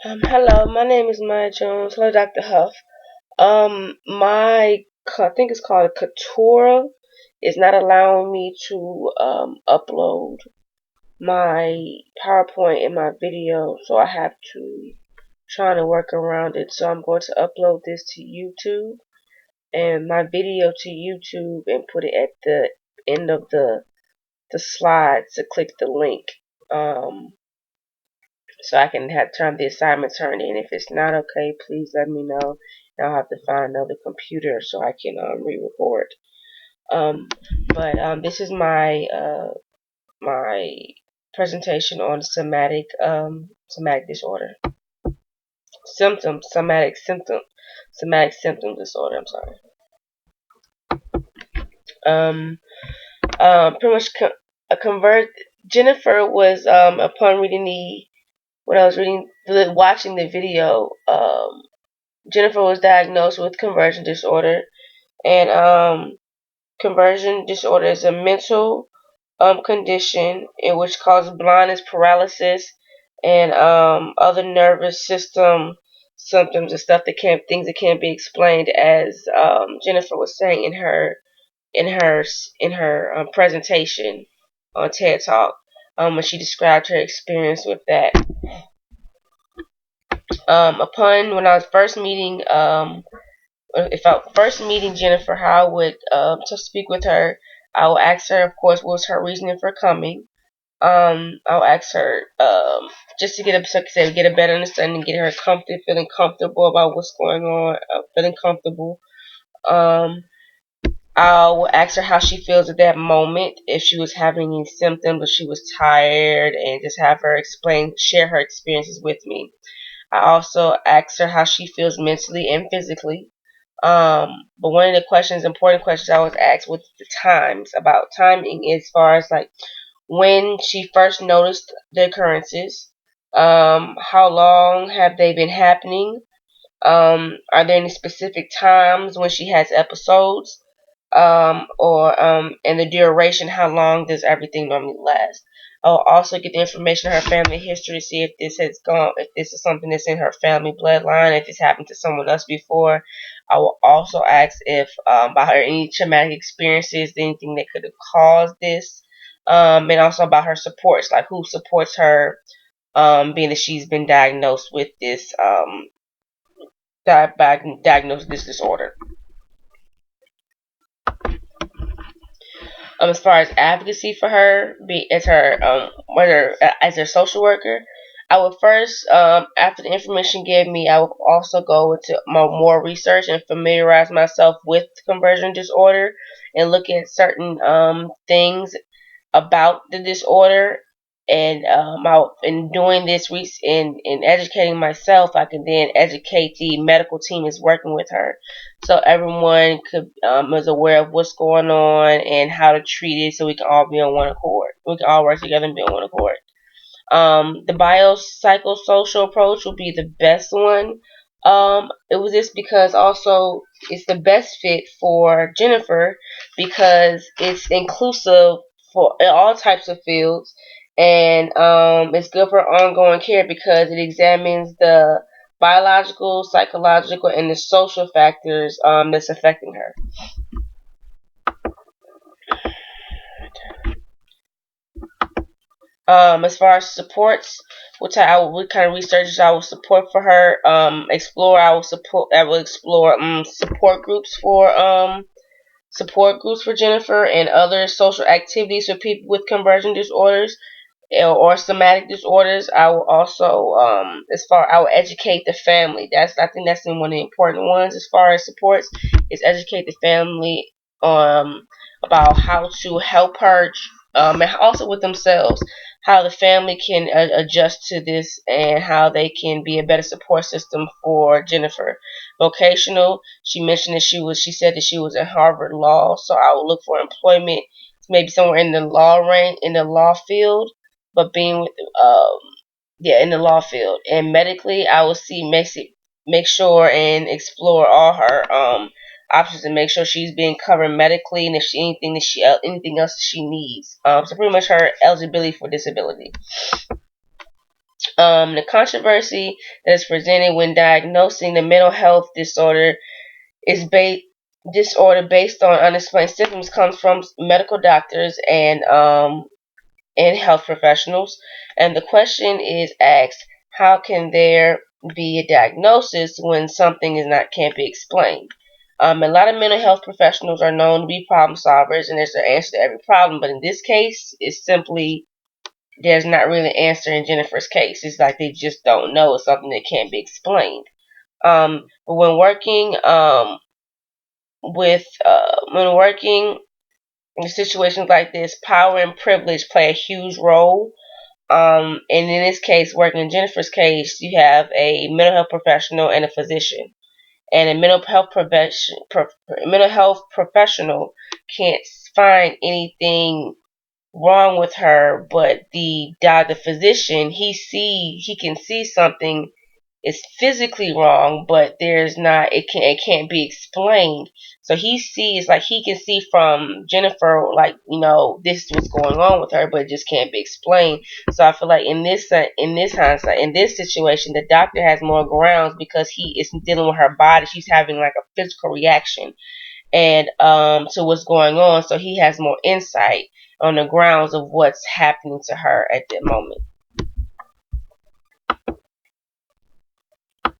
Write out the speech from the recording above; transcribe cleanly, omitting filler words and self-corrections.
Hello, my name is Maya Jones. Hello, Dr. Huff. I think it's called Couture is not allowing me to upload my PowerPoint and my video, so I have to try to work around it. So I'm going to upload this to YouTube and my video to YouTube and put it at the end of the slides to click the link. Um, so I can have turn the assignment turned in. If it's not okay, please let me know. And I'll have to find another computer so I can re-record. Um, but this is my presentation on somatic disorder, somatic symptom disorder. I'm sorry. Um, pretty much a convert. Jennifer was upon reading the when I was watching the video. Jennifer was diagnosed with conversion disorder, and conversion disorder is a mental condition in which causes blindness, paralysis, and other nervous system symptoms and stuff that can't things that can't be explained, as Jennifer was saying in her presentation on TED Talk, when she described her experience with that. Upon when I was first meeting if I first meeting Jennifer, how I would to speak with her, I will ask her, of course, what was her reasoning for coming. I'll ask her just to get a better understanding, get her feeling comfortable about what's going on, feeling comfortable. Um, I'll ask her how she feels at that moment, if she was having any symptoms, or she was tired, and just have her share her experiences with me. I also ask her how she feels mentally and physically. But one of the important questions I was asked was the times, about timing, as far as like when she first noticed the occurrences, how long have they been happening, are there any specific times when she has episodes, and the duration, how long does everything normally last. I'll also get the information on her family history to see if this is something that's in her family bloodline, if it's happened to someone else before. I will also ask if about her any traumatic experiences, anything that could have caused this, and also about her supports, like who supports her, being that she's been diagnosed with this disorder. As far as advocacy for her, be as her whether as her social worker, I would first, after the information gave me, I would also go into more research and familiarize myself with conversion disorder and look at certain things about the disorder, and in doing this in educating myself, I can then educate the medical team is working with her, so everyone is aware of what's going on and how to treat it, so we can all be on one accord. We can all work together and be on one accord. The biopsychosocial approach will be the best one. It was just because also it's the best fit for Jennifer, because it's inclusive for all types of fields, and it's good for ongoing care because it examines the biological, psychological, and the social factors that's affecting her. As far as supports, what kind of researches I will support for her, I will explore support groups for Jennifer, and other social activities for people with conversion disorders, or somatic disorders. I will also, I will educate the family. I think that's one of the important ones as far as supports, is educate the family about how to help her, and also with themselves, how the family can adjust to this, and how they can be a better support system for Jennifer. Vocational, she said that she was in Harvard Law, so I will look for employment maybe somewhere in the law field, but being with yeah, in the law field. And medically, I will make sure and explore all her options, and make sure she's being covered medically, and if she anything else that she needs. So pretty much her eligibility for disability. The controversy that is presented when diagnosing the mental health is based on unexplained symptoms comes from medical doctors and health professionals. And the question is asked, how can there be a diagnosis when something is not can't be explained? A lot of mental health professionals are known to be problem solvers, and there's an answer to every problem. But in this case, it's simply there's not really an answer in Jennifer's case. It's like they just don't know. It's something that can't be explained. But when working in situations like this, power and privilege play a huge role. And in this case, working in Jennifer's case, you have a mental health professional and a physician. And a mental health professional can't find anything wrong with her, but the physician he can see something is physically wrong, but there's not it can't be explained. So he sees, like, he can see from Jennifer, like, this is what's going on with her, but it just can't be explained. So I feel like in this hindsight, in this situation, the doctor has more grounds because he is dealing with her body. She's having like a physical reaction and to what's going on, so he has more insight on the grounds of what's happening to her at that moment.